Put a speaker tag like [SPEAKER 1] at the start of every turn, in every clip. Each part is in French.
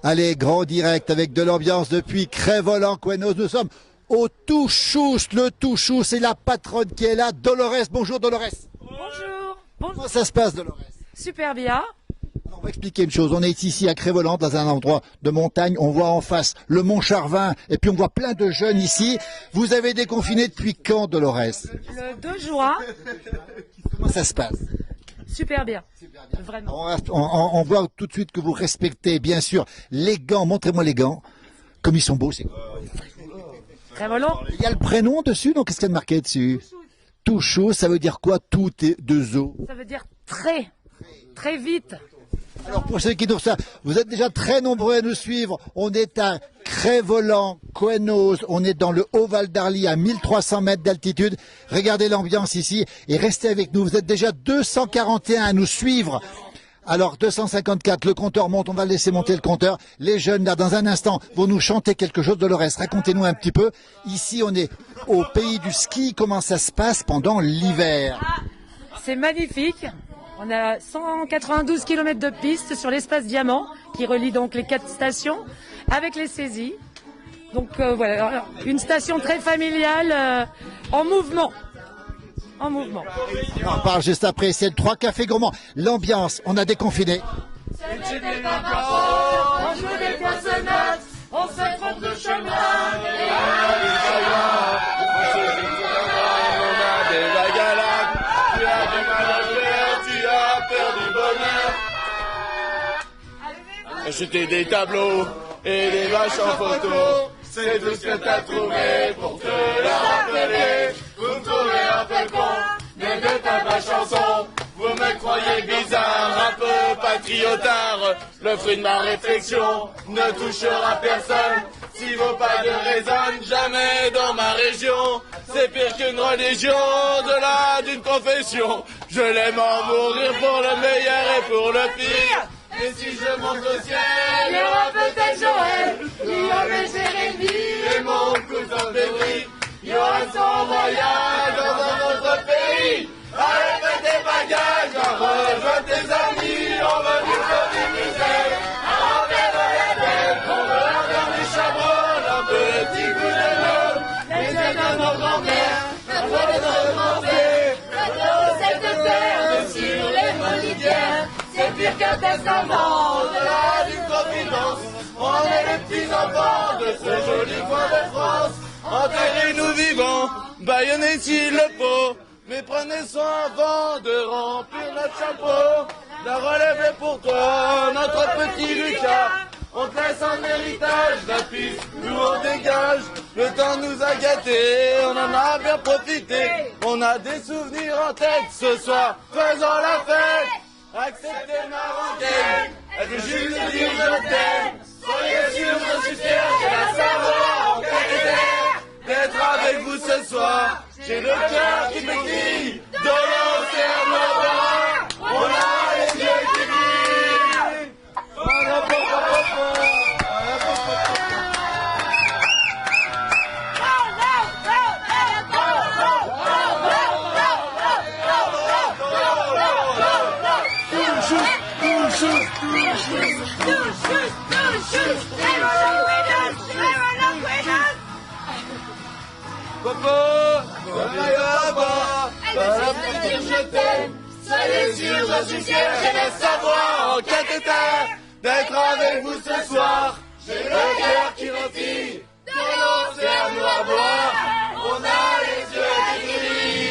[SPEAKER 1] Allez, grand direct avec de l'ambiance depuis Crest-Voland-Couesnos. Nous sommes au Touchous. Le Touchous, c'est la patronne qui est là. Dolores, bonjour Dolores.
[SPEAKER 2] Bonjour.
[SPEAKER 1] Comment ça se passe Dolores?
[SPEAKER 2] Super bien.
[SPEAKER 1] On va expliquer une chose. On est ici à Crest-Voland, dans un endroit de montagne. On voit en face le Mont Charvin et puis on voit plein de jeunes ici. Vous avez déconfiné depuis quand Dolores?
[SPEAKER 2] Le 2 juin.
[SPEAKER 1] Comment ça se passe?
[SPEAKER 2] Super bien. Vraiment.
[SPEAKER 1] On voit tout de suite que vous respectez, bien sûr, les gants. Montrez-moi les gants. Comme ils sont beaux, c'est
[SPEAKER 2] Très volant.
[SPEAKER 1] Il y a le prénom dessus, donc qu'est-ce qu'il y a de marqué dessus? Touchous, ça veut dire quoi? Tout est deux eaux.
[SPEAKER 2] Ça veut dire très, très vite.
[SPEAKER 1] Alors pour ceux qui trouvent ça, vous êtes déjà très nombreux à nous suivre. On est à Crest-Voland-Couesnos, on est dans le Haut-Val d'Arly à 1300 mètres d'altitude. Regardez l'ambiance ici et restez avec nous. Vous êtes déjà 241 à nous suivre. Alors 254, le compteur monte, on va laisser monter le compteur. Les jeunes là dans un instant vont nous chanter quelque chose. Dolores, racontez-nous un petit peu. Ici on est au pays du ski, comment ça se passe pendant l'hiver?
[SPEAKER 2] C'est magnifique. On a 192 km de piste sur l'espace Diamant qui relie donc les 4 stations avec les saisies. Donc voilà, une station très familiale en mouvement. En mouvement.
[SPEAKER 1] On en parle juste après, c'est le 3 cafés gourmands. L'ambiance, on a déconfiné.
[SPEAKER 2] On joue des poissonnettes, on se trompe de chemin.
[SPEAKER 3] Acheter des tableaux et des vaches en photo, c'est tout ce que t'as trouvé pour te la rappeler. Vous me trouvez un peu con, mais de ta ma chanson, vous me croyez bizarre, un peu patriotard. Le fruit de ma réflexion ne touchera personne. Si vos pas ne résonnent jamais dans ma région, c'est pire qu'une religion, au-delà d'une confession. Je l'aime en mourir pour le meilleur et pour le pire. Et si je monte au ciel, il y aura peut-être Joël, Guillaume et Jérémy, et mon cousin Pédri. Il y aura son voyage dans un autre pays. Allez, fais tes bagages, rejoins tes amis, on veut du feu, du musée. On veut la belle, on veut un dernier chabrol, un petit coup de l'eau, les yeux de nos grands-mères, la voix de nos grands-pères, la recette de terre, sur les molidières. C'est pire qu'un testament, au-delà d'une confidence. On est les petits enfants de ce joli coin de France. Enterrez-nous vivants, bâillonnez s'il le faut. Mais prenez soin avant de remplir notre chapeau. La relève est pour toi, notre petit Lucas. On te laisse en héritage la piste, nous on dégage. Le temps nous a gâtés, on en a bien profité. On a des souvenirs en tête ce soir, faisons la fête. Acceptez ma rengaine, elle veut juste dire je t'aime. Soyez sûrs, je suis fier, j'ai la savoir en caractère. D'être avec vous ce soir, j'ai le cœur qui me dit de l'océan noir, on a les yeux qui brillent. Je t'aime, soyez sûrs, je suis fier, j'ai le savoir en cathéter. D'être avec vous ce soir, j'ai le cœur qui rôtit, de l'océan noir blanc, on a les yeux qui brillent.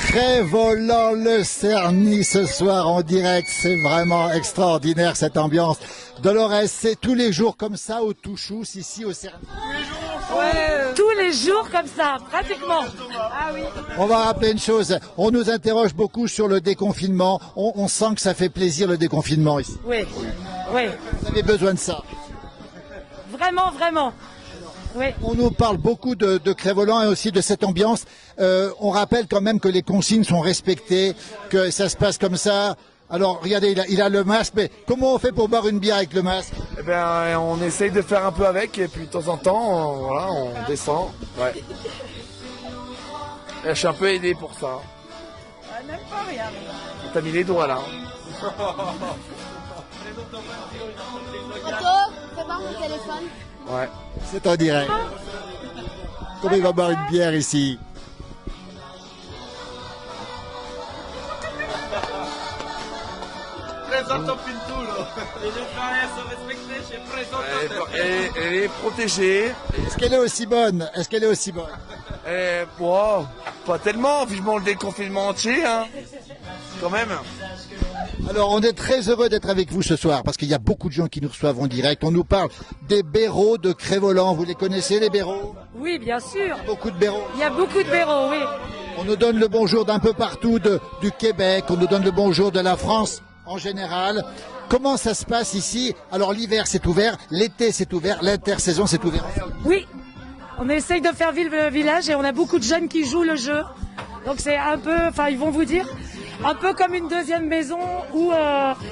[SPEAKER 1] Crest-Voland le Cerny ce soir en direct, c'est vraiment extraordinaire cette ambiance. Dolores, c'est tous les jours comme ça au Touchous, ici au Cerny?
[SPEAKER 2] Tous les jours comme ça, pratiquement. Ah oui.
[SPEAKER 1] On va rappeler une chose, on nous interroge beaucoup sur le déconfinement, on sent que ça fait plaisir le déconfinement ici.
[SPEAKER 2] Oui, oui.
[SPEAKER 1] Vous avez besoin de ça?
[SPEAKER 2] Vraiment, vraiment. Oui.
[SPEAKER 1] On nous parle beaucoup de Crest-Voland et aussi de cette ambiance. On rappelle quand même que les consignes sont respectées, que ça se passe comme ça. Alors, regardez, il a le masque, mais comment on fait pour boire une bière avec le masque?
[SPEAKER 4] Eh ben, on essaye de faire un peu avec, et puis de temps en temps, voilà, on descend. Ouais. Et je suis un peu aidé pour ça.
[SPEAKER 5] même pas rien.
[SPEAKER 4] T'as mis les doigts là.
[SPEAKER 6] Otto, fais voir mon téléphone.
[SPEAKER 4] Ouais.
[SPEAKER 1] C'est en direct. Comment il va boire une bière ici?
[SPEAKER 4] Elle est protégée.
[SPEAKER 1] Est-ce qu'elle est aussi bonne? Est-ce qu'elle est aussi bonne?
[SPEAKER 4] Wow, pas tellement, vivement le déconfinement entier, hein. Quand même.
[SPEAKER 1] Alors, on est très heureux d'être avec vous ce soir parce qu'il y a beaucoup de gens qui nous reçoivent en direct. On nous parle des Bérots de Crévolan. Vous les connaissez, les Bérots?
[SPEAKER 2] Oui, bien sûr.
[SPEAKER 1] Beaucoup de Bérots.
[SPEAKER 2] Il y a beaucoup de Bérots, oui.
[SPEAKER 1] On nous donne le bonjour d'un peu partout du Québec. On nous donne le bonjour de la France en général. Comment ça se passe ici? Alors, l'hiver, c'est ouvert. L'été, c'est ouvert. L'intersaison, c'est ouvert.
[SPEAKER 2] Oui, on essaye de faire vivre le village et on a beaucoup de jeunes qui jouent le jeu. Donc c'est un peu, enfin ils vont vous dire, un peu comme une deuxième maison où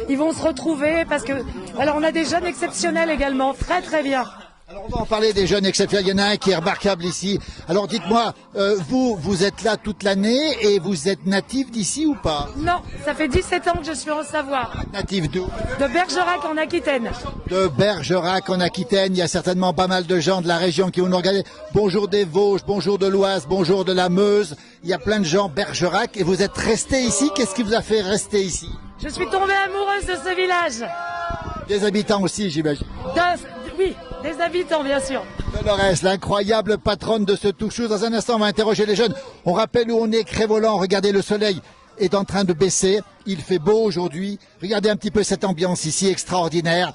[SPEAKER 2] ils vont se retrouver parce que voilà, on a des jeunes exceptionnels également, très très bien.
[SPEAKER 1] Alors on va en parler des jeunes exceptionnels. Il y en a un qui est remarquable ici. Alors dites-moi, vous êtes là toute l'année et vous êtes natif d'ici ou pas?
[SPEAKER 2] Non, ça fait 17 ans que je suis en Savoie,
[SPEAKER 1] Natif d'où?
[SPEAKER 2] de Bergerac en Aquitaine.
[SPEAKER 1] De Bergerac en Aquitaine. Il y a certainement pas mal de gens de la région qui vont nous regarder. Bonjour des Vosges, bonjour de l'Oise, bonjour de la Meuse. Il y a plein de gens Bergerac et vous êtes resté ici. Qu'est-ce qui vous a fait rester ici?
[SPEAKER 2] Je suis tombée amoureuse de ce village.
[SPEAKER 1] Des habitants aussi, j'imagine.
[SPEAKER 2] Oui, des habitants bien sûr.
[SPEAKER 1] Dolores, l'incroyable patronne de ce Touchou. Dans un instant, on va interroger les jeunes. On rappelle où on est, Crévolan. Regardez, le soleil est en train de baisser. Il fait beau aujourd'hui. Regardez un petit peu cette ambiance ici extraordinaire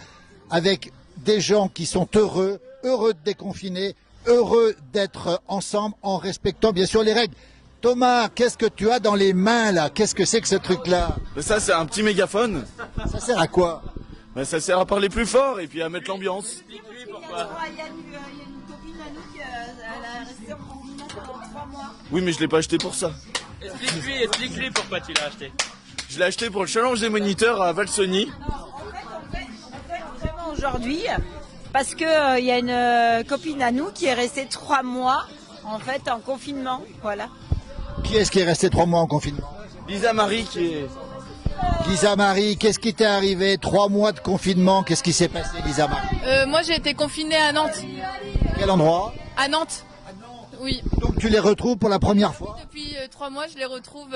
[SPEAKER 1] avec des gens qui sont heureux de déconfiner, heureux d'être ensemble en respectant bien sûr les règles. Thomas, qu'est-ce que tu as dans les mains là? Qu'est-ce que c'est que ce truc-là?
[SPEAKER 3] Ça, c'est un petit mégaphone.
[SPEAKER 1] Ça sert à quoi?
[SPEAKER 3] Ça sert à parler plus fort et puis à mettre l'ambiance.
[SPEAKER 5] Il y a une copine à nous qui elle a resté en confinement pendant 3 mois.
[SPEAKER 3] Oui, mais je l'ai pas acheté pour ça.
[SPEAKER 7] Explique-lui pourquoi tu l'as acheté.
[SPEAKER 3] Je l'ai acheté pour le challenge des moniteurs à Valsony.
[SPEAKER 5] On fait vraiment aujourd'hui parce que il y a une copine à nous qui est restée 3 mois en fait en confinement, voilà.
[SPEAKER 1] Qui est-ce qui est resté 3 mois en confinement?
[SPEAKER 3] Lisa Marie qui est...
[SPEAKER 1] Lisa Marie, qu'est-ce qui t'est arrivé? 3 mois de confinement, qu'est-ce qui s'est passé, Lisa Marie?
[SPEAKER 8] Moi j'ai été confinée à Nantes.
[SPEAKER 1] Quel endroit?
[SPEAKER 8] À Nantes. Oui.
[SPEAKER 1] Donc tu les retrouves pour la première fois?
[SPEAKER 8] Depuis 3 mois je les retrouve.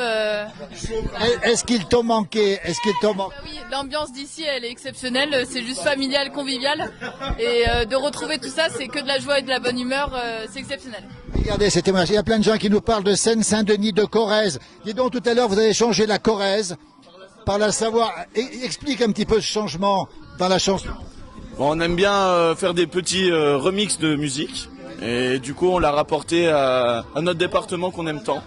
[SPEAKER 1] Est-ce qu'ils t'ont manqué? Est-ce qu'ils t'ont manqué?
[SPEAKER 8] Oui, l'ambiance d'ici elle est exceptionnelle, c'est juste familial, convivial. Et de retrouver tout ça, c'est que de la joie et de la bonne humeur, c'est exceptionnel.
[SPEAKER 1] Regardez ces témoignages, il y a plein de gens qui nous parlent de Seine-Saint-Denis, de Corrèze. Dis donc, tout à l'heure vous avez changé la Corrèze par la Savoie. Explique un petit peu ce changement dans la chanson.
[SPEAKER 3] Bon, on aime bien faire des petits remixes de musique. Et du coup, on l'a rapporté à notre département qu'on aime tant.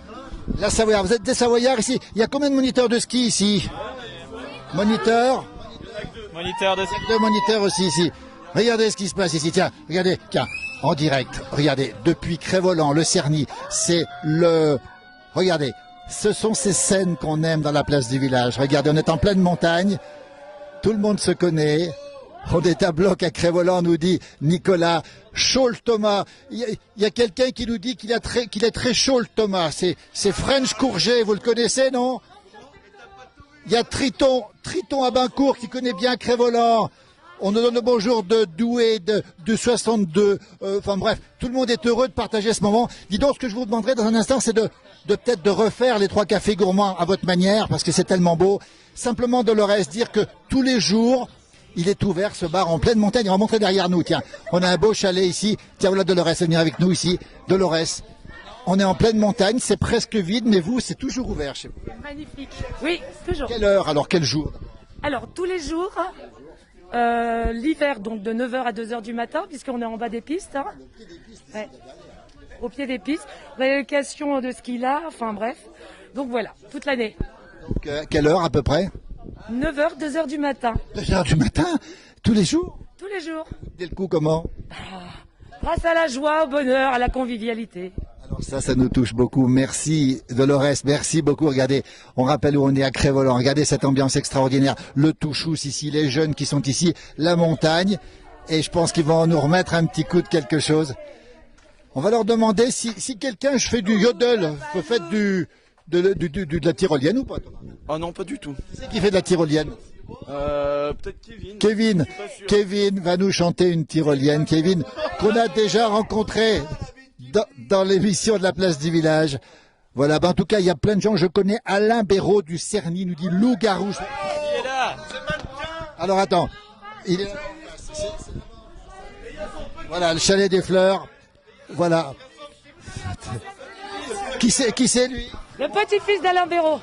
[SPEAKER 1] La Savoie, vous êtes des Savoyards ici. Il y a combien de moniteurs de ski ici? Moniteurs?
[SPEAKER 7] Moniteur de...
[SPEAKER 1] Deux moniteurs aussi ici. Regardez ce qui se passe ici. Tiens, regardez, tiens, en direct. Regardez, depuis Crévolan, le Cerny, c'est le... Regardez, ce sont ces scènes qu'on aime dans la place du village. Regardez, on est en pleine montagne. Tout le monde se connaît. On est à bloc à Crévolan, nous dit Nicolas. Chaud le Thomas. Il y a quelqu'un qui nous dit qu'il est très chaud le Thomas. C'est French Courget, vous le connaissez, non? Il y a Triton à Baincourt qui connaît bien Crévolan. On nous donne le bonjour de Douai, de 62. Enfin bref, tout le monde est heureux de partager ce moment. Dis donc, ce que je vous demanderai dans un instant, c'est de peut-être de refaire les 3 cafés gourmands à votre manière, parce que c'est tellement beau. Simplement, Dolores, dire que tous les jours, il est ouvert, ce bar en pleine montagne. On va montrer derrière nous, tiens. On a un beau chalet ici. Tiens, voilà Dolores, venir avec nous ici. Dolores, on est en pleine montagne, c'est presque vide, mais vous, c'est toujours ouvert chez vous.
[SPEAKER 2] Magnifique. Oui, toujours.
[SPEAKER 1] Quelle heure, alors quel jour?
[SPEAKER 2] Alors, tous les jours, l'hiver, donc de 9h à 2h du matin, puisqu'on est en bas des pistes. Hein. Ouais. Au pied des pistes. Rélocation de ski là, enfin bref. Donc voilà, toute l'année.
[SPEAKER 1] Donc, quelle heure à peu près?
[SPEAKER 2] 9h, 2h du matin.
[SPEAKER 1] 2h du matin? Tous les jours?
[SPEAKER 2] Tous les jours.
[SPEAKER 1] Dès le coup, comment?
[SPEAKER 2] Grâce à la joie, au bonheur, à la convivialité.
[SPEAKER 1] Alors ça nous touche beaucoup. Merci Dolores, merci beaucoup. Regardez, on rappelle où on est à Crévolan. Regardez cette ambiance extraordinaire. Le Touchous ici, les jeunes qui sont ici, la montagne. Et je pense qu'ils vont nous remettre un petit coup de quelque chose. On va leur demander si quelqu'un, je fais du yodel, vous faites de la tyrolienne ou pas, Thomas?
[SPEAKER 4] Ah non, pas du tout.
[SPEAKER 1] C'est qui fait de la tyrolienne?
[SPEAKER 4] Peut-être Kevin.
[SPEAKER 1] Kevin.
[SPEAKER 4] Je suis pas sûr.
[SPEAKER 1] Kevin va nous chanter une tyrolienne. Kevin, qu'on a déjà rencontré dans l'émission de la place du village. Voilà, en tout cas, il y a plein de gens. Je connais Alain Béraud du Cerny, nous dit loup-garou.
[SPEAKER 7] Il est là.
[SPEAKER 1] Alors attends, il est... Voilà, le chalet des fleurs. Voilà. Qui c'est lui?
[SPEAKER 2] Le petit-fils d'Alain Béraud.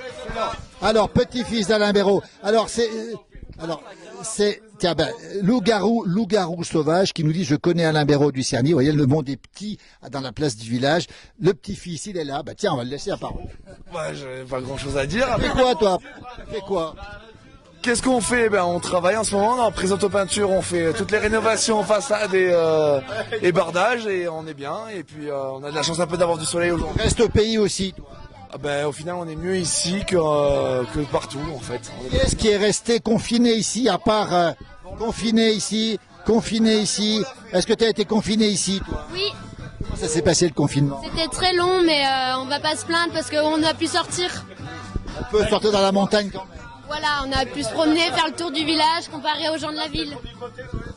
[SPEAKER 1] Alors, petit-fils d'Alain Béraud. Alors, tiens, loup-garou sauvage qui nous dit, je connais Alain Béraud du Cerny. Vous voyez, le monde est petit dans la place du village. Le petit-fils, il est là. Bah, tiens, on va le laisser à parole.
[SPEAKER 4] Ouais, j'ai pas grand chose à dire.
[SPEAKER 1] Fais quoi, toi? Fais quoi?
[SPEAKER 4] Qu'est-ce qu'on fait? Ben, on travaille en ce moment, on présente aux peintures, on fait toutes les rénovations façade et bardage et on est bien. Et puis, on a de la chance un peu d'avoir du soleil aujourd'hui.
[SPEAKER 1] Reste au pays aussi.
[SPEAKER 4] Ah ben, au final, on est mieux ici que partout, en fait.
[SPEAKER 1] Qui est-ce qui est resté confiné ici, à part confiné ici? Est-ce que tu as été confiné ici, toi?
[SPEAKER 6] Oui,
[SPEAKER 1] Comment ça s'est passé le confinement?
[SPEAKER 6] c'était très long, mais on va pas se plaindre parce qu'on a pu sortir.
[SPEAKER 1] On peut sortir dans la montagne quand même.
[SPEAKER 6] Voilà, on a pu se promener, faire le tour du village comparé aux gens de la ville.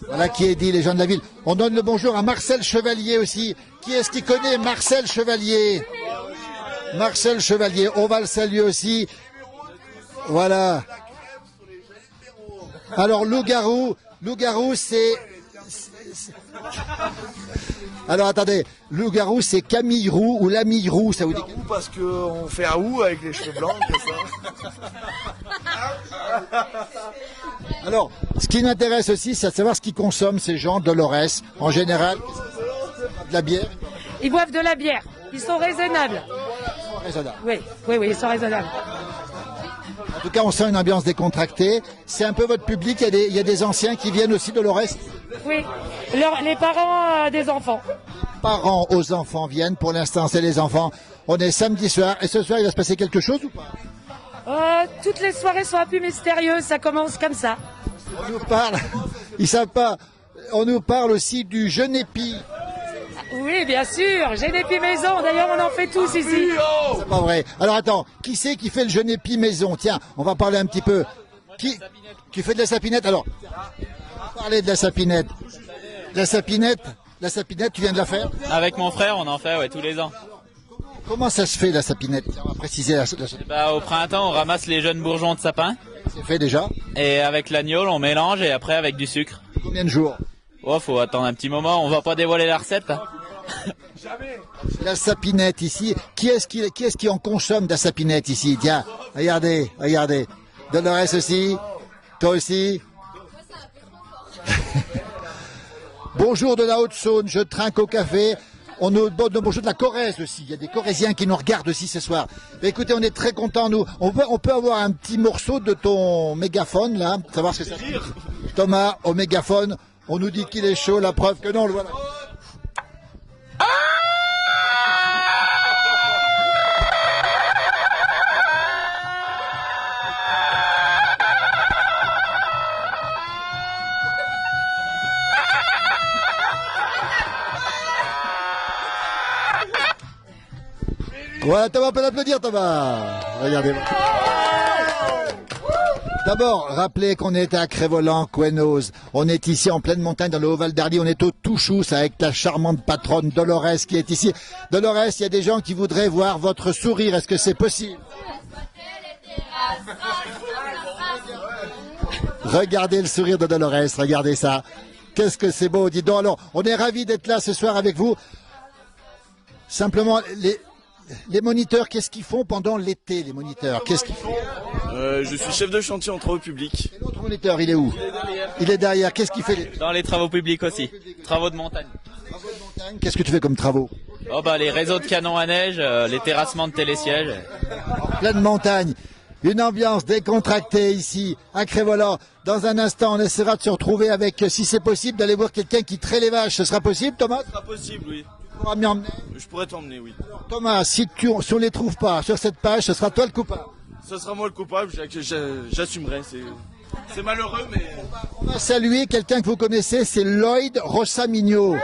[SPEAKER 1] Voilà qui est dit, les gens de la ville. On donne le bonjour à Marcel Chevalier aussi. Qui est-ce qui connaît Marcel Chevalier? Marcel Chevalier, on va le saluer aussi. Voilà. Alors, loup-garou, c'est... Alors, attendez, loup-garou, c'est Camille Roux ou l'ami Roux, ça vous dit?
[SPEAKER 4] Parce qu'on fait un ou avec les cheveux blancs, c'est ça.
[SPEAKER 1] Alors, ce qui m'intéresse aussi, c'est de savoir ce qu'ils consomment, ces gens de Dolores, en général. De la bière.
[SPEAKER 2] Ils boivent de la bière. Ils sont raisonnables.
[SPEAKER 1] Raisonnable.
[SPEAKER 2] Oui, ils sont raisonnables.
[SPEAKER 1] En tout cas, on sent une ambiance décontractée. C'est un peu votre public. Il y a des anciens qui viennent aussi de Dolores.
[SPEAKER 2] Oui, les parents des enfants.
[SPEAKER 1] Parents aux enfants viennent. Pour l'instant, c'est les enfants. On est samedi soir. Et ce soir, il va se passer quelque chose ou pas?
[SPEAKER 2] Toutes les soirées sont un peu mystérieuses. Ça commence comme ça.
[SPEAKER 1] On nous parle. Ils savent pas. On nous parle aussi du genépi.
[SPEAKER 2] Oui, bien sûr. Génépi maison. D'ailleurs, on en fait tous ici.
[SPEAKER 1] C'est pas vrai. Alors attends, qui c'est qui fait le genépi maison? Tiens, on va parler un petit peu. Qui fait de la sapinette? Alors, on va parler de la sapinette. La sapinette, tu viens de la faire?
[SPEAKER 7] Avec mon frère, on en fait ouais, tous les ans.
[SPEAKER 1] Comment ça se fait la sapinette? On va préciser la sapinette.
[SPEAKER 7] Bah, au printemps, on ramasse les jeunes bourgeons de sapin.
[SPEAKER 1] C'est fait déjà?
[SPEAKER 7] Et avec l'agneau, on mélange et après avec du sucre.
[SPEAKER 1] Combien de jours?
[SPEAKER 7] Oh, faut attendre un petit moment, on va pas dévoiler la recette. Hein.
[SPEAKER 1] La sapinette ici, qui est-ce qui en consomme de la sapinette ici? Tiens, regardez. Dolores aussi, toi aussi. Bonjour de la Haute-Saône, je trinque au café. On nous donne bonjour de la Corrèze aussi. Il y a des Corréziens qui nous regardent aussi ce soir. Mais écoutez, on est très contents, nous. On peut avoir un petit morceau de ton mégaphone, là, savoir ce que ça veut dire. Thomas, au mégaphone, on nous dit qu'il est chaud, la preuve que non, le voilà. Voilà, Thomas, on peut l'applaudir, Thomas. Regardez. D'abord, rappelez qu'on est à Crévolan, Couennos. On est ici en pleine montagne dans le Haut-Val d'Arly. On est au Touchous avec la charmante patronne Dolores qui est ici. Dolores, il y a des gens qui voudraient voir votre sourire. Est-ce que c'est possible? Regardez le sourire de Dolores, regardez ça. Qu'est-ce que c'est beau, dis donc. Alors, on est ravis d'être là ce soir avec vous. Simplement, les moniteurs, qu'est-ce qu'ils font pendant l'été, les moniteurs? Qu'est-ce qu'ils font?
[SPEAKER 3] Je suis chef de chantier en travaux publics.
[SPEAKER 1] Et l'autre moniteur, il est où? Il est derrière. Qu'est-ce qu'il fait?
[SPEAKER 7] Dans les travaux publics aussi. Travaux de montagne.
[SPEAKER 1] Qu'est-ce que tu fais comme travaux?
[SPEAKER 7] Oh bah les réseaux de canons à neige, les terrassements de télésièges.
[SPEAKER 1] En pleine montagne. Une ambiance décontractée ici, à Crévolan. Dans un instant, on essaiera de se retrouver avec, si c'est possible, d'aller voir quelqu'un qui traite les vaches. Ce sera possible, Thomas?
[SPEAKER 3] Ce sera possible, oui.
[SPEAKER 1] Tu pourras m'y emmener?
[SPEAKER 3] Je pourrais t'emmener, oui.
[SPEAKER 1] Thomas, si on les trouve pas sur cette page, ce sera toi le coupable.
[SPEAKER 3] Ce sera moi le coupable, j'assumerai. C'est malheureux, mais...
[SPEAKER 1] On va saluer quelqu'un que vous connaissez, c'est Lloyd Rossamigno.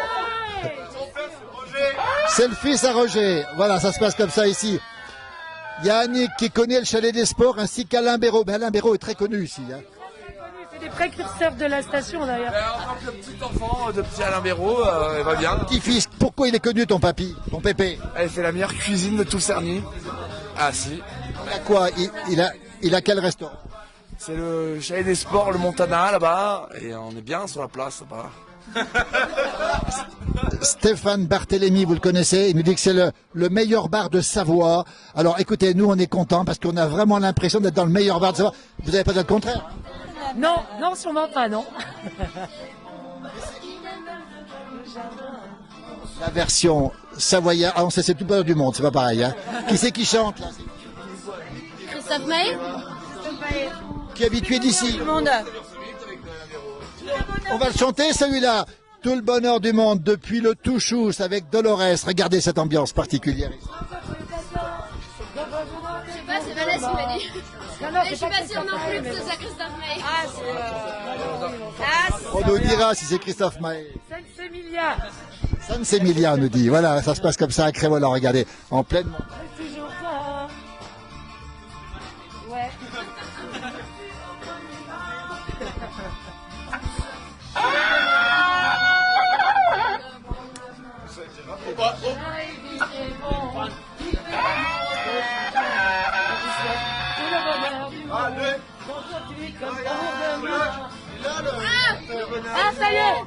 [SPEAKER 1] C'est le fils à Roger. Voilà, ça se passe comme ça ici. Il y a Annick qui connaît le chalet des sports ainsi qu'Alain Béraud. Ben, Alain Béraud est très connu ici. Hein.
[SPEAKER 2] C'est des précurseurs de la station d'ailleurs.
[SPEAKER 4] En tant que petit enfant de petit Alain Béraud, il va bien.
[SPEAKER 1] Petit-fils, pourquoi il est connu ton papy, ton pépé?
[SPEAKER 4] Elle fait la meilleure cuisine de tout Cerny. Ah si.
[SPEAKER 1] Il a quoi? Il a quel restaurant?
[SPEAKER 4] C'est le chalet des sports, le Montana là-bas. Et on est bien sur la place là-bas.
[SPEAKER 1] Stéphane Barthélémy, vous le connaissez, il nous dit que c'est le meilleur bar de Savoie. Alors écoutez, nous on est contents parce qu'on a vraiment l'impression d'être dans le meilleur bar de Savoie. Vous n'avez pas dit le contraire?
[SPEAKER 2] Non, non, sûrement pas, non.
[SPEAKER 1] La version savoyarde, ah on sait c'est tout bonheur du monde, c'est pas pareil. Hein. Qui c'est qui chante là?
[SPEAKER 6] Christophe Maé.
[SPEAKER 1] Qui est habitué d'ici?
[SPEAKER 5] Tout le monde.
[SPEAKER 1] On va le chanter celui-là. Tout le bonheur du monde depuis le Touchous avec Dolores. Regardez cette ambiance particulière.
[SPEAKER 6] Je sais pas, c'est Vanessa qui m'a dit. Mais je suis pas sûre non plus que ce soit Christophe Maé.
[SPEAKER 1] On nous dira si c'est Christophe Maé.
[SPEAKER 2] Saint-Sémilia.
[SPEAKER 1] Saint-Sémilia nous dit. Voilà, ça se passe comme ça à Crévolant. Regardez, en pleine montagne.
[SPEAKER 2] Toujours ça. Ouais. Ah, ça y est!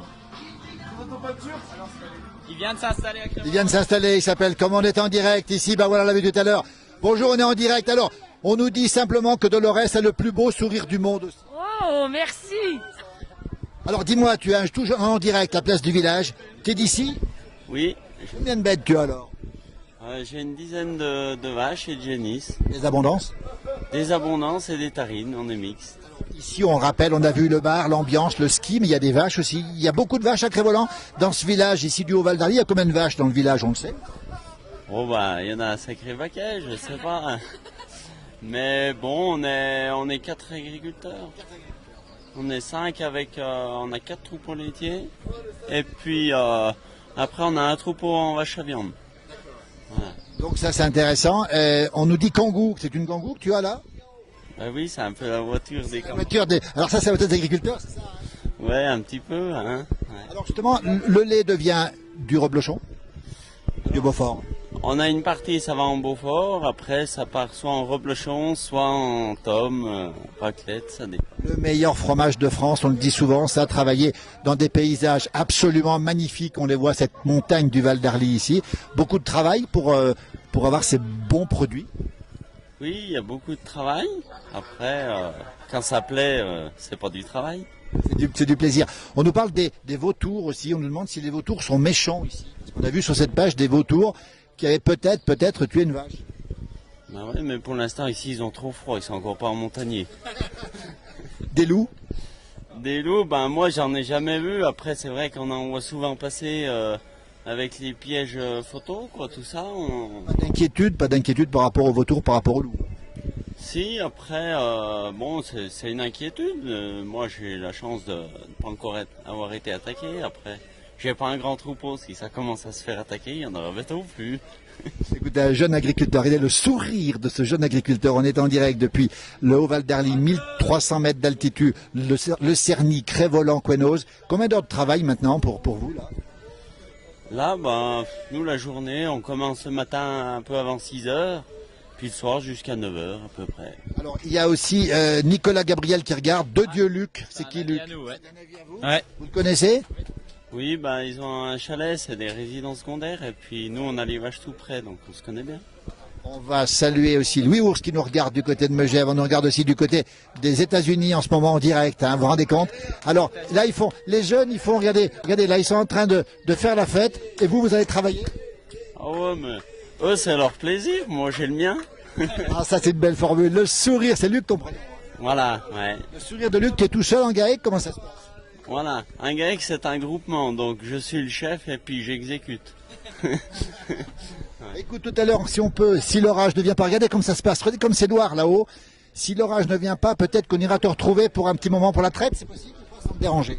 [SPEAKER 7] Il vient de s'installer à Crévolant.
[SPEAKER 1] Il vient de s'installer, il s'appelle, comme on est en direct ici, ben voilà, on l'a vu tout à l'heure. Bonjour, on est en direct. Alors, on nous dit simplement que Dolores a le plus beau sourire du monde aussi.
[SPEAKER 2] Oh, merci!
[SPEAKER 1] Alors dis-moi, tu es toujours en direct à la place du village. Tu es d'ici?
[SPEAKER 9] Oui,
[SPEAKER 1] Combien de bêtes tu as alors?
[SPEAKER 9] j'ai une dizaine de vaches et de génisses,
[SPEAKER 1] Des abondances?
[SPEAKER 9] des abondances et des tarines, on est mixte.
[SPEAKER 1] Ici, on rappelle, on a vu le bar, l'ambiance, le ski, mais il y a des vaches aussi. Il y a beaucoup de vaches à Crévolant. Dans ce village ici du Haut-Val d'Arly, il y a combien de vaches dans le village, on le sait?
[SPEAKER 9] Oh bah, il y en a un sacré paquet, je sais pas. Mais bon, on est 4 agriculteurs. On est 5 avec, on a 4 troupeaux laitiers. Et puis, après, on a un troupeau en vache à viande. Voilà.
[SPEAKER 1] Donc ça, c'est intéressant. On nous dit Kangoo. C'est une Kangoo que tu as là?
[SPEAKER 9] Bah oui, c'est un peu la voiture des
[SPEAKER 1] La
[SPEAKER 9] camps.
[SPEAKER 1] voiture des... Alors ça, c'est la voiture des agriculteurs, c'est ça?
[SPEAKER 9] Ouais, un petit peu, hein. Ouais.
[SPEAKER 1] Alors justement, le lait devient du reblochon, du Beaufort.
[SPEAKER 9] On a une partie, ça va en Beaufort. Après, ça part soit en reblochon, soit en tome, raclette, ça dépend.
[SPEAKER 1] Le meilleur fromage de France, on le dit souvent, ça a travaillé dans des paysages absolument magnifiques. On les voit, cette montagne du Val d'Arly ici. Beaucoup de travail pour avoir ces bons produits.
[SPEAKER 9] Oui, il y a beaucoup de travail. Après, quand ça plaît, c'est pas du travail.
[SPEAKER 1] C'est du plaisir. On nous parle des vautours aussi. On nous demande si les vautours sont méchants ici. Parce qu'on a vu sur cette page des vautours qui avaient peut-être tué une vache.
[SPEAKER 9] Bah ouais, mais pour l'instant, ici, ils ont trop froid. Ils sont encore pas en montagnier.
[SPEAKER 1] Des loups?
[SPEAKER 9] Des loups, ben moi, j'en ai jamais vu. Après, c'est vrai qu'on en voit souvent passer avec les pièges photos, quoi, tout ça.
[SPEAKER 1] Pas d'inquiétude par rapport aux vautours, par rapport aux loups.
[SPEAKER 9] Si, après, bon, c'est une inquiétude. Moi, j'ai la chance de ne pas encore avoir été attaqué. Après, j'ai pas un grand troupeau. Si ça commence à se faire attaquer, il y en aura bientôt plus.
[SPEAKER 1] Écoute, un jeune agriculteur, il est le sourire de ce jeune agriculteur. On est en direct depuis le Haut-Val d'Arly, 1300 mètres d'altitude, le Cerny, Crévolant, Quenose. Combien d'heures de travail maintenant pour vous là?
[SPEAKER 9] Là, ben, nous, la journée, on commence le matin un peu avant 6 heures. Puis le soir jusqu'à 9 heures à peu près.
[SPEAKER 1] Alors il y a aussi Nicolas Gabriel qui regarde, de Dieu Luc, c'est qui Luc?
[SPEAKER 7] Ouais.
[SPEAKER 1] Vous le connaissez?
[SPEAKER 9] Oui, ben ils ont un chalet, c'est des résidences secondaires et puis nous on a les vaches tout près donc on se connaît bien.
[SPEAKER 1] On va saluer aussi Louis Ours qui nous regarde du côté de Megève, on nous regarde aussi du côté des États-Unis en ce moment en direct, hein, vous vous rendez compte? Alors là les jeunes regardez là ils sont en train de faire la fête et vous allez travailler?
[SPEAKER 9] Ah ouais mais eux c'est leur plaisir, moi j'ai le mien.
[SPEAKER 1] Ah ça c'est une belle formule, le sourire, c'est Luc ton prénom?
[SPEAKER 9] Voilà, ouais.
[SPEAKER 1] Le sourire de Luc, tu es tout seul en GAEC, comment ça se passe?
[SPEAKER 9] Voilà, un GAEC c'est un groupement, donc je suis le chef et puis j'exécute.
[SPEAKER 1] Écoute, tout à l'heure, si l'orage ne vient pas, regardez comme ça se passe, regardez comme c'est noir là-haut. Si l'orage ne vient pas, peut-être qu'on ira te retrouver pour un petit moment pour la traite, c'est possible, sans te déranger.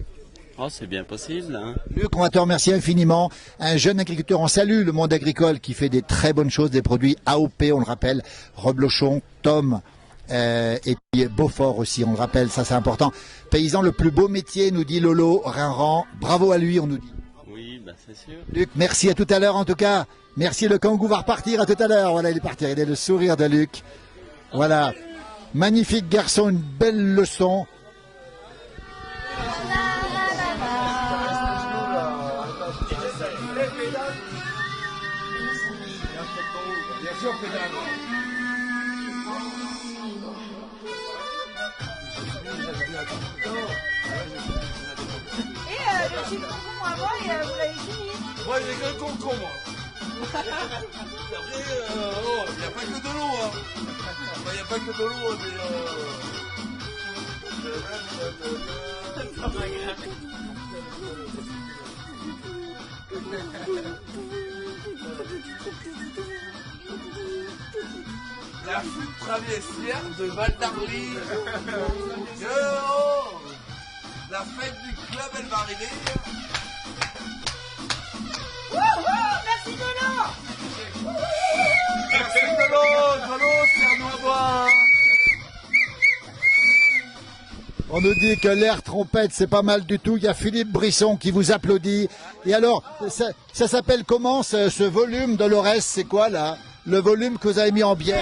[SPEAKER 9] Oh, c'est bien possible. Hein.
[SPEAKER 1] Luc, on va te remercier infiniment. Un jeune agriculteur, on salue le monde agricole qui fait des très bonnes choses, des produits AOP, on le rappelle, Reblochon, Tom, et puis Beaufort aussi, on le rappelle, ça c'est important. Paysan, le plus beau métier, nous dit Lolo Rinran. Bravo à lui, on nous dit.
[SPEAKER 9] Oui, bah, c'est sûr.
[SPEAKER 1] Luc, merci, à tout à l'heure en tout cas. Merci, le Kangoo va repartir, à tout à l'heure. Voilà, il est parti, il est le sourire de Luc. Voilà, magnifique garçon, une belle leçon.
[SPEAKER 5] Le jus de concombre avant, vous l'avez fini.
[SPEAKER 4] Moi, j'ai que le concombre, moi. Après, il n'y a pas que de l'eau, hein. Il n'y a pas que de l'eau, La flûte traversière de Val d'Arly. La fête du club, elle va arriver.
[SPEAKER 5] Merci de l'eau.
[SPEAKER 4] Merci de l'eau, c'est à nous à boire.
[SPEAKER 1] On nous dit que l'air trompette, c'est pas mal du tout. Il y a Philippe Brisson qui vous applaudit. Et alors, ça s'appelle comment ce volume, Dolores? C'est quoi là? Le volume que vous avez mis en bière?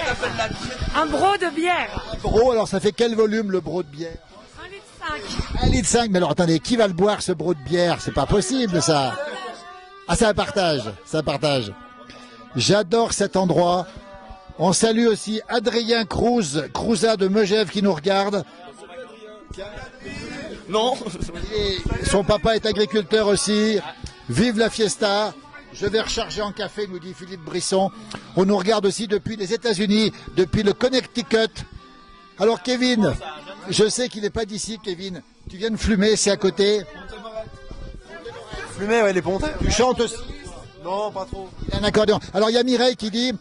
[SPEAKER 2] Un broc de bière.
[SPEAKER 1] Un broc, alors ça fait quel volume le broc de bière?
[SPEAKER 2] 1,5 litre.
[SPEAKER 1] 1,5 litre. Mais alors attendez, qui va le boire ce broc de bière? C'est pas possible ça. Ah, c'est un partage, c'est un partage. J'adore cet endroit. On salue aussi Adrien Crouza de Megève qui nous regarde.
[SPEAKER 4] Non.
[SPEAKER 1] Et son papa est agriculteur aussi. Vive la fiesta. Je vais recharger en café, nous dit Philippe Brisson. On nous regarde aussi depuis les États-Unis, depuis le Connecticut. Alors Kevin, je sais qu'il n'est pas d'ici, Kevin. Tu viens de Flumet, c'est à côté.
[SPEAKER 4] Flumet, ouais, les ponts.
[SPEAKER 1] Tu chantes aussi?
[SPEAKER 4] Non, pas trop.
[SPEAKER 1] Il y a un accordéon. Alors il y a Mireille qui dit,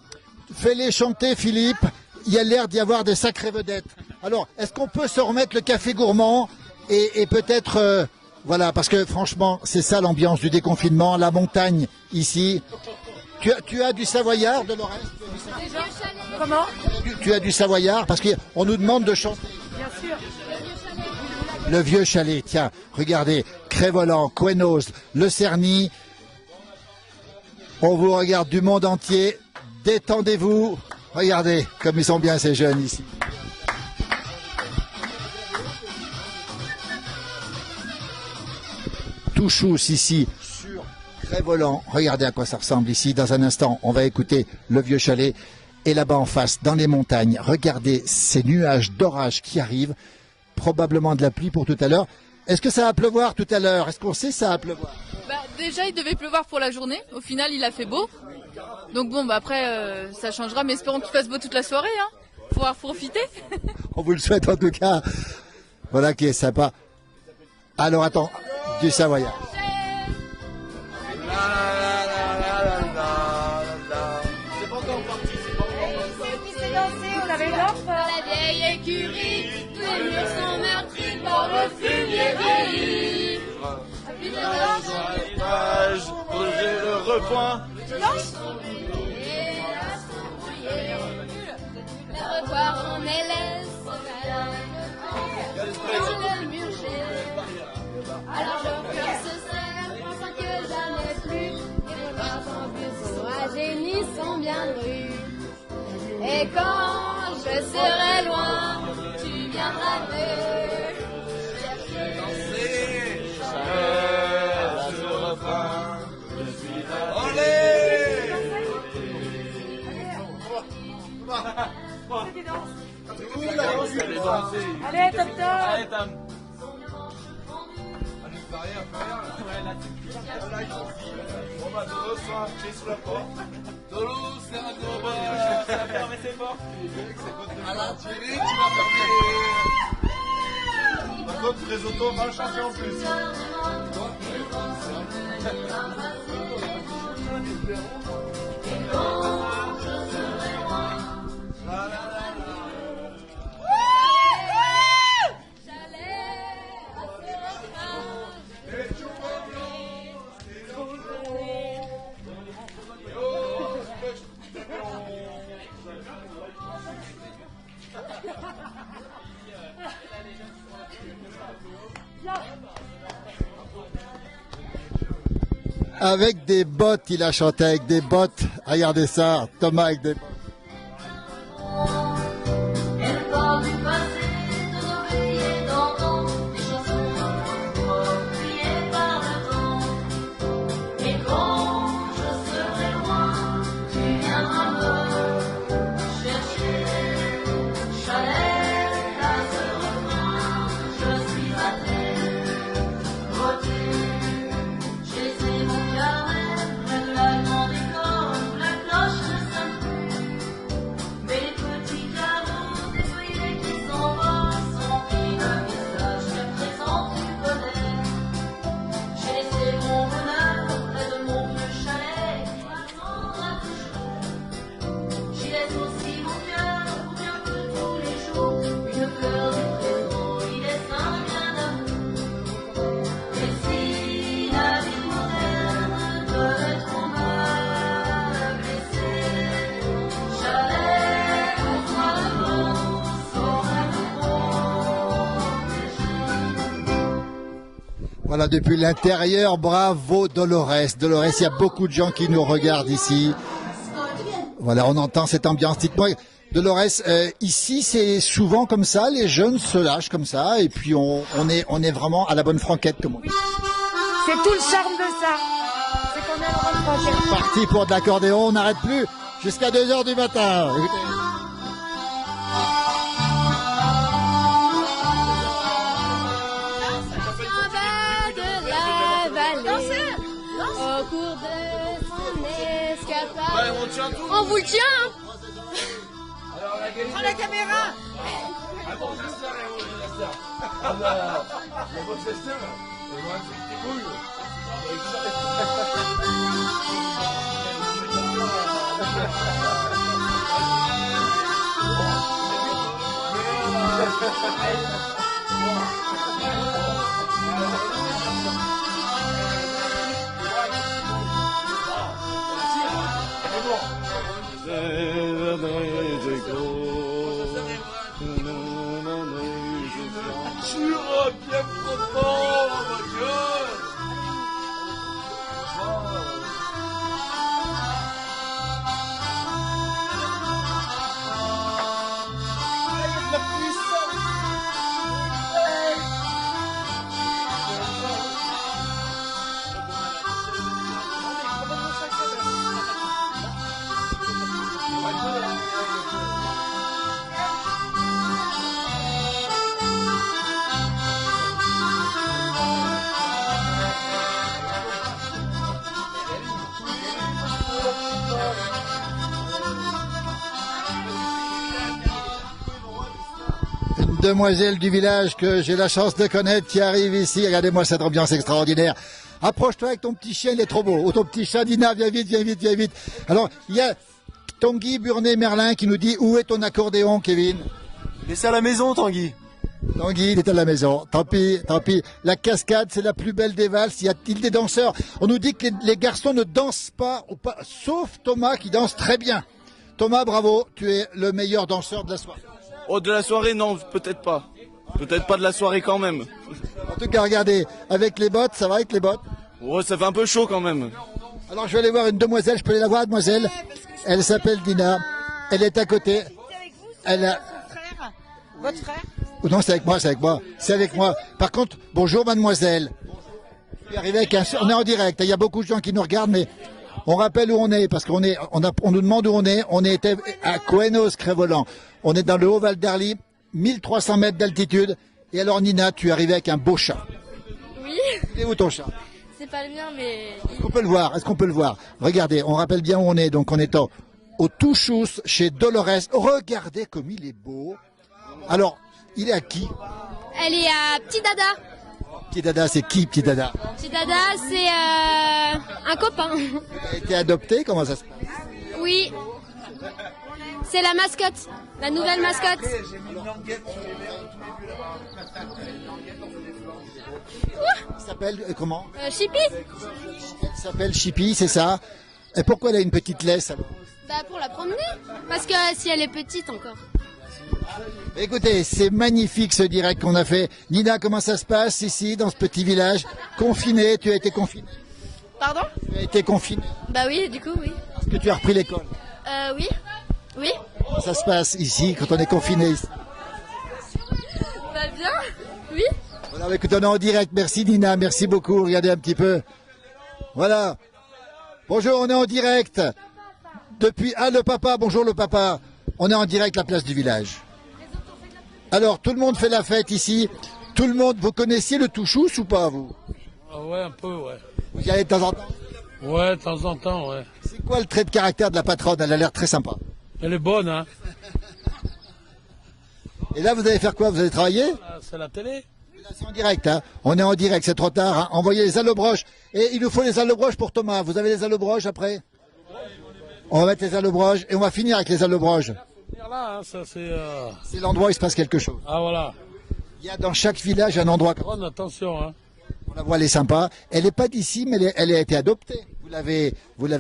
[SPEAKER 1] fais-les chanter Philippe, il y a l'air d'y avoir des sacrées vedettes. Alors, est-ce qu'on peut se remettre le café gourmand et peut-être, voilà, parce que franchement, c'est ça l'ambiance du déconfinement, la montagne ici. Tu as du savoyard, Dolores?
[SPEAKER 2] Comment?
[SPEAKER 1] Tu as du savoyard, parce qu'on nous demande de chanter.
[SPEAKER 2] Bien sûr.
[SPEAKER 1] Le vieux chalet, tiens, regardez, Crévolan, Quenos, Le Cerny. On vous regarde du monde entier. Détendez-vous. Regardez comme ils sont bien ces jeunes ici. Touchous ici sur Crévolan. Regardez à quoi ça ressemble ici. Dans un instant, on va écouter le vieux chalet. Et là-bas en face, dans les montagnes, regardez ces nuages d'orage qui arrivent. Probablement de la pluie pour tout à l'heure. Est-ce que ça va pleuvoir tout à l'heure? Est-ce qu'on sait ça va pleuvoir?
[SPEAKER 8] Déjà, il devait pleuvoir pour la journée. Au final, il a fait beau. Donc bon, après, ça changera. Mais espérons qu'il fasse beau toute la soirée. Hein. Faut pouvoir profiter.
[SPEAKER 1] On vous le souhaite en tout cas. Voilà qui est sympa. Alors attends, du savoyard.
[SPEAKER 3] C'est pas encore parti, c'est pas encore parti.
[SPEAKER 2] Qui s'est dansé? On avait l'offre.
[SPEAKER 6] La vieille écurie, tous les murs sont meurtris par le fumier vieilli.
[SPEAKER 3] J'ai le repoint.
[SPEAKER 6] Le revoir en LS. Dans le murger. Alors le cœur se serre, pensant que jamais plus. Et revoir en plus, rajeunissent sont bien drus. Et quand je serai loin, tu viendras me
[SPEAKER 2] Allez, top top.
[SPEAKER 7] Allez, Tom.
[SPEAKER 3] Bon bah Toulouse, soit un pied sous la porte.
[SPEAKER 4] Toulouse, c'est un gros
[SPEAKER 7] Ça a fermé ses portes.
[SPEAKER 4] À la télé, tu vas fermer.
[SPEAKER 3] Par contre, Risotto va chanter en plus.
[SPEAKER 1] Avec des bottes, il a chanté avec des bottes. Regardez ça, Thomas avec des bottes.
[SPEAKER 10] Elle parle du passé, de nos veillées d'antan, des chansons repriées par le temps. Et quand je serai loin, tu viendras me chercher. Chalet à ce refrain, je suis à tes côtés. J'ai laissé mon carnet près de la grande école où la cloche ne sonne plus. Mais les petits carreaux des feuillets qui s'envolent sont pris d'un visage qu'à présent tu connais. J'ai laissé mon bonheur près de mon vieux chalet qui m'attendra toujours. J'y laisse aussi mon cœur pour bien que tous les jours une fleur du présent y laisse un bien d'amour. Et si la vie moderne devait trop me blesser, chalet pour toi devant saurait me protéger.
[SPEAKER 1] Voilà, depuis l'intérieur, bravo Dolores. Dolores, il y a beaucoup de gens qui nous regardent ici. Voilà, on entend cette ambiance. Dites-moi, Dolores, ici c'est souvent comme ça, les jeunes se lâchent comme ça, et puis on est vraiment à la bonne franquette, comme on dit.
[SPEAKER 2] C'est tout le charme de ça. C'est qu'on est en bonne franquette.
[SPEAKER 1] Parti pour de l'accordéon, on n'arrête plus jusqu'à 2 heures du matin. Écoutez.
[SPEAKER 6] S'en va de la vallée au cours de son escapade. On vous le tient, hein.
[SPEAKER 5] Prends la caméra.
[SPEAKER 3] Bien profond, mon Dieu.
[SPEAKER 1] Une demoiselle du village que j'ai la chance de connaître qui arrive ici. Regardez-moi cette ambiance extraordinaire. Approche-toi avec ton petit chien, il est trop beau. Oh, ton petit chat, Dina, viens vite, viens vite, viens vite. Alors, il y a Tanguy Burnet-Merlin qui nous dit où est ton accordéon, Kevin?
[SPEAKER 11] Laissez à la maison, Tanguy.
[SPEAKER 1] Tanguy, il est à la maison. Tant pis, tant pis. La cascade, c'est la plus belle des valses. Y a-t-il des danseurs? On nous dit que les garçons ne dansent pas, sauf Thomas qui danse très bien. Thomas, bravo, tu es le meilleur danseur de la soirée.
[SPEAKER 3] Oh, de la soirée, non, peut-être pas. Peut-être pas de la soirée quand même.
[SPEAKER 1] En tout cas, regardez, avec les bottes, ça va avec les bottes?
[SPEAKER 3] Ouais, ça fait un peu chaud quand même.
[SPEAKER 1] Alors, je vais aller voir une demoiselle. Je peux aller la voir, demoiselle? Elle s'appelle Dina. Elle est à côté. Elle a...
[SPEAKER 5] Votre frère?
[SPEAKER 1] Non, c'est avec moi, c'est avec moi. C'est avec moi. Par contre, bonjour, mademoiselle. Je suis arrivé avec on est en direct. Il y a beaucoup de gens qui nous regardent, mais on rappelle où on est, parce on nous demande où on est. On était à Coenos-Crévolan. On est dans le Haut-Val d'Arly, 1300 mètres d'altitude. Et alors, Nina, tu es arrivée avec un beau chat.
[SPEAKER 6] Oui.
[SPEAKER 1] Il est où ton chat?
[SPEAKER 6] C'est pas le mien, mais...
[SPEAKER 1] Est-ce qu'on peut le voir? Est-ce qu'on peut le voir? Regardez, on rappelle bien où on est. Donc, on est au Touchous, chez Dolores. Regardez comme il est beau. Alors, il est à qui?
[SPEAKER 6] Elle est à Petit Dada.
[SPEAKER 1] Petit Dada, c'est qui, Petit Dada?
[SPEAKER 6] Petit Dada, c'est un copain.
[SPEAKER 1] Il a été adopté, comment ça se passe?
[SPEAKER 6] Oui. C'est la mascotte, la nouvelle mascotte.
[SPEAKER 1] Il s'appelle comment?
[SPEAKER 6] Chippy.
[SPEAKER 1] Elle s'appelle Chippy, c'est ça? Et pourquoi elle a une petite laisse alors?
[SPEAKER 6] Bah pour la promener. Parce que si elle est petite encore.
[SPEAKER 1] Écoutez, c'est magnifique ce direct qu'on a fait. Nina, comment ça se passe ici, dans ce petit village? Confiné, tu as été confiné?
[SPEAKER 6] Pardon?
[SPEAKER 1] Tu as été confiné.
[SPEAKER 6] Bah oui, du coup, oui.
[SPEAKER 1] Est-ce que tu as repris l'école?
[SPEAKER 6] Oui. Oui.
[SPEAKER 1] Comment ça se passe ici, quand on est confiné ici?
[SPEAKER 6] Bah bien. Oui.
[SPEAKER 1] Voilà, bah, écoute, on est en direct. Merci Nina, merci beaucoup. Regardez un petit peu. Voilà. Bonjour, on est en direct. Depuis... Ah, le papa, bonjour le papa. On est en direct à la place du village. Alors, tout le monde fait la fête ici. Tout le monde, vous connaissiez le Touchous ou pas, vous?
[SPEAKER 12] Ah ouais, un peu, ouais.
[SPEAKER 1] Vous y allez de temps en temps?
[SPEAKER 12] Ouais, de temps en temps, ouais.
[SPEAKER 1] C'est quoi le trait de caractère de la patronne? Elle a l'air très sympa.
[SPEAKER 12] Elle est bonne, hein.
[SPEAKER 1] Et là, vous allez faire quoi? Vous allez travailler?
[SPEAKER 12] Ah, c'est la télé.
[SPEAKER 1] Là, c'est en direct, hein. On est en direct, c'est trop tard. Hein. Envoyez les allobroches. Et il nous faut les allobroches pour Thomas. Vous avez les allobroches après? On va mettre les allobroches et on va finir avec les allobroches.
[SPEAKER 12] Là, hein, ça c'est...
[SPEAKER 1] C'est l'endroit où il se passe quelque chose.
[SPEAKER 12] Ah voilà.
[SPEAKER 1] Il y a dans chaque village un endroit.
[SPEAKER 12] Bonne attention, hein.
[SPEAKER 1] On la voit, elle est sympa. Elle n'est pas d'ici, mais elle a été adoptée. Vous l'avez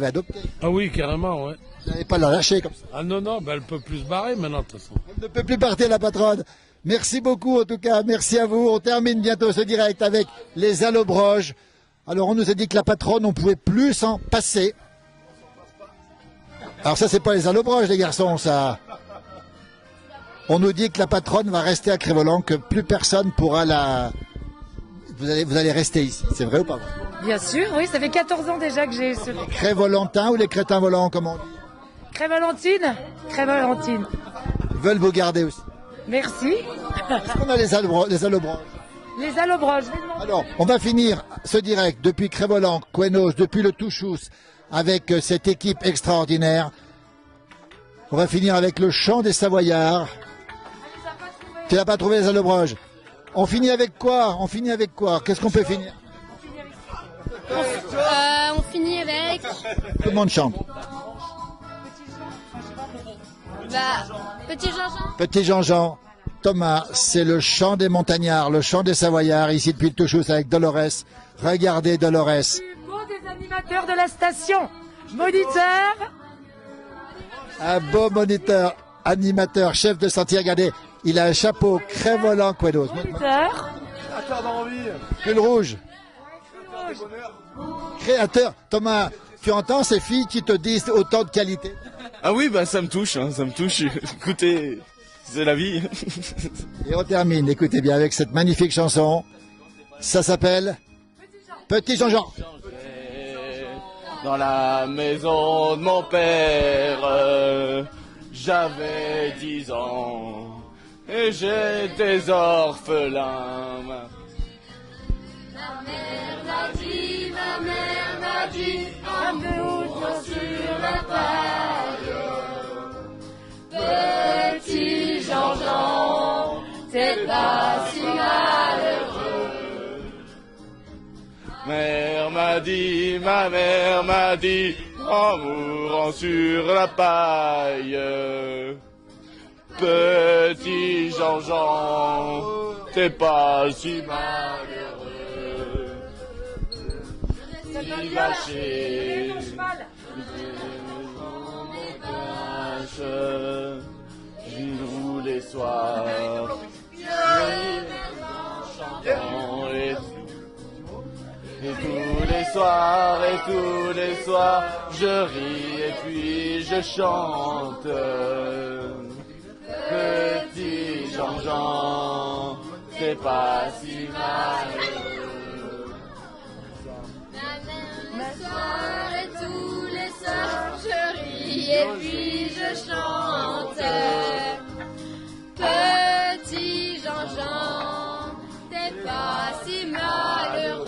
[SPEAKER 1] adoptée.
[SPEAKER 12] Ah oui, carrément, ouais.
[SPEAKER 1] Vous n'allez pas la lâcher comme ça.
[SPEAKER 12] Ah non, non, ben elle peut plus se barrer maintenant, de toute façon.
[SPEAKER 1] Elle ne peut plus partir, la patronne. Merci beaucoup, en tout cas. Merci à vous. On termine bientôt ce direct avec les allobroges. Alors, on nous a dit que la patronne, on pouvait plus s'en passer. Alors ça, c'est pas les allobroges, les garçons, ça. On nous dit que la patronne va rester à Crévolan, que plus personne pourra la... Vous allez rester ici, c'est vrai ou pas?
[SPEAKER 2] Bien sûr, oui, ça fait 14 ans déjà que j'ai ce...
[SPEAKER 1] Crévolantins ou les crétins volants, comme on dit?
[SPEAKER 2] Crévalentine. Crévalentine.
[SPEAKER 1] Ils veulent vous garder aussi.
[SPEAKER 2] Merci.
[SPEAKER 1] Est-ce qu'on a les allobroges?
[SPEAKER 2] Les allobroges.
[SPEAKER 1] Alors, on va finir ce direct depuis Crévolan, Quenos, depuis le Touchous, avec cette équipe extraordinaire. On va finir avec le chant des Savoyards. Tu n'as pas trouvé les allobroges? On finit avec quoi? Qu'est-ce qu'on peut finir?
[SPEAKER 6] On finit avec...
[SPEAKER 1] Tout le monde chante.
[SPEAKER 6] Bah, Petit Jean-Jean.
[SPEAKER 1] Petit Jean-Jean, Thomas, c'est le chant des montagnards, le chant des Savoyards, ici depuis le Touchous avec Dolores. Regardez Dolores.
[SPEAKER 2] Le beau des animateurs de la station. Moniteur.
[SPEAKER 1] Un beau moniteur, animateur, chef de sentier. Regardez, il a un chapeau Crévolan Quenos.
[SPEAKER 2] Moniteur.
[SPEAKER 1] Pull rouge. Créateur. Thomas, tu entends ces filles qui te disent autant de qualité?
[SPEAKER 3] Ah oui, bah ça me touche, hein, ça me touche. Écoutez, c'est la vie.
[SPEAKER 1] Et on termine, écoutez bien, avec cette magnifique chanson. Ça s'appelle Petit Jean-Jean.
[SPEAKER 3] Dans la maison de mon père, j'avais 10 ans et j'étais orphelin.
[SPEAKER 10] Ma mère m'a dit, un jour sur la paille. Petit Jean-Jean, t'es pas si malheureux.
[SPEAKER 3] Ma mère m'a dit, en mourant sur la paille. Petit Jean-Jean, t'es pas si malheureux. Si vaché, tous les soirs, chantant et tous les soirs, je ris et puis je chante. Petit Jean-Jean, c'est pas si malheureux.
[SPEAKER 10] Le soir et tous les soirs, je ris et puis je chante. Petit Jean-Jean, t'es pas si malheureux.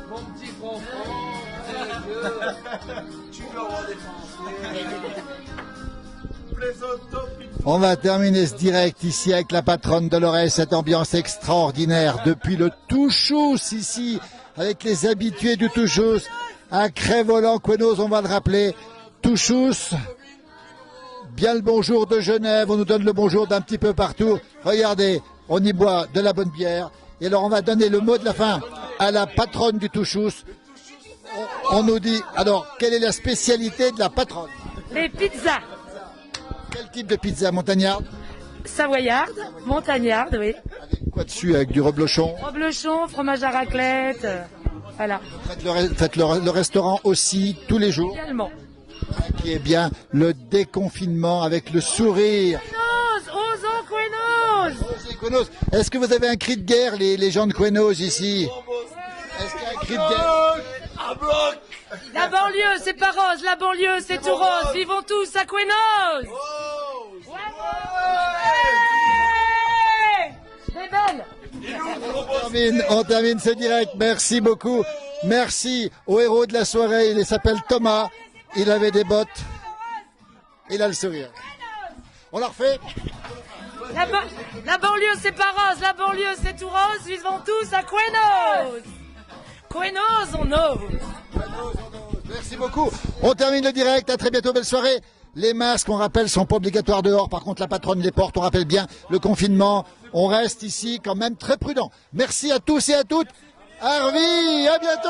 [SPEAKER 4] Mon petit Franfran, tu veux avoir des
[SPEAKER 1] On va terminer ce direct ici avec la patronne Dolores, cette ambiance extraordinaire depuis le Touchous ici, avec les habitués du Touchous, à Crest-Voland-Quenos, on va le rappeler, Touchous, bien le bonjour de Genève, on nous donne le bonjour d'un petit peu partout, regardez, on y boit de la bonne bière, et alors on va donner le mot de la fin à la patronne du Touchous. On nous dit, alors, quelle est la spécialité de la patronne?
[SPEAKER 2] Les pizzas.
[SPEAKER 1] Quel type de pizza? Montagnarde?
[SPEAKER 2] Savoyarde, montagnarde, oui.
[SPEAKER 1] Quoi dessus? Avec du reblochon?
[SPEAKER 2] Reblochon, fromage à raclette, voilà.
[SPEAKER 1] Faites le restaurant aussi tous les jours?
[SPEAKER 2] Également.
[SPEAKER 1] Qui est bien le déconfinement avec le sourire.
[SPEAKER 2] Osons Quenos.
[SPEAKER 1] Est-ce que vous avez un cri de guerre, les gens de Quenos ici? Est-ce qu'il y a un cri de guerre?
[SPEAKER 3] Un bloc.
[SPEAKER 2] La banlieue, c'est pas rose, la banlieue, c'est tout rose. Vivons tous à Quenos. C'est belle.
[SPEAKER 1] On termine ce direct. Merci beaucoup. Merci au héros de la soirée. Il s'appelle Thomas. Il avait des bottes. Il a le sourire. On la refait?
[SPEAKER 2] La banlieue, c'est pas rose, la banlieue, c'est tout rose. Vivons tous à Quenos. Quenos, on ose.
[SPEAKER 1] Merci beaucoup. On termine le direct. À très bientôt. Belle soirée. Les masques, on rappelle, sont pas obligatoires dehors. Par contre, la patronne les porte. On rappelle bien le confinement. On reste ici quand même très prudent. Merci à tous et à toutes. Harvey, à bientôt.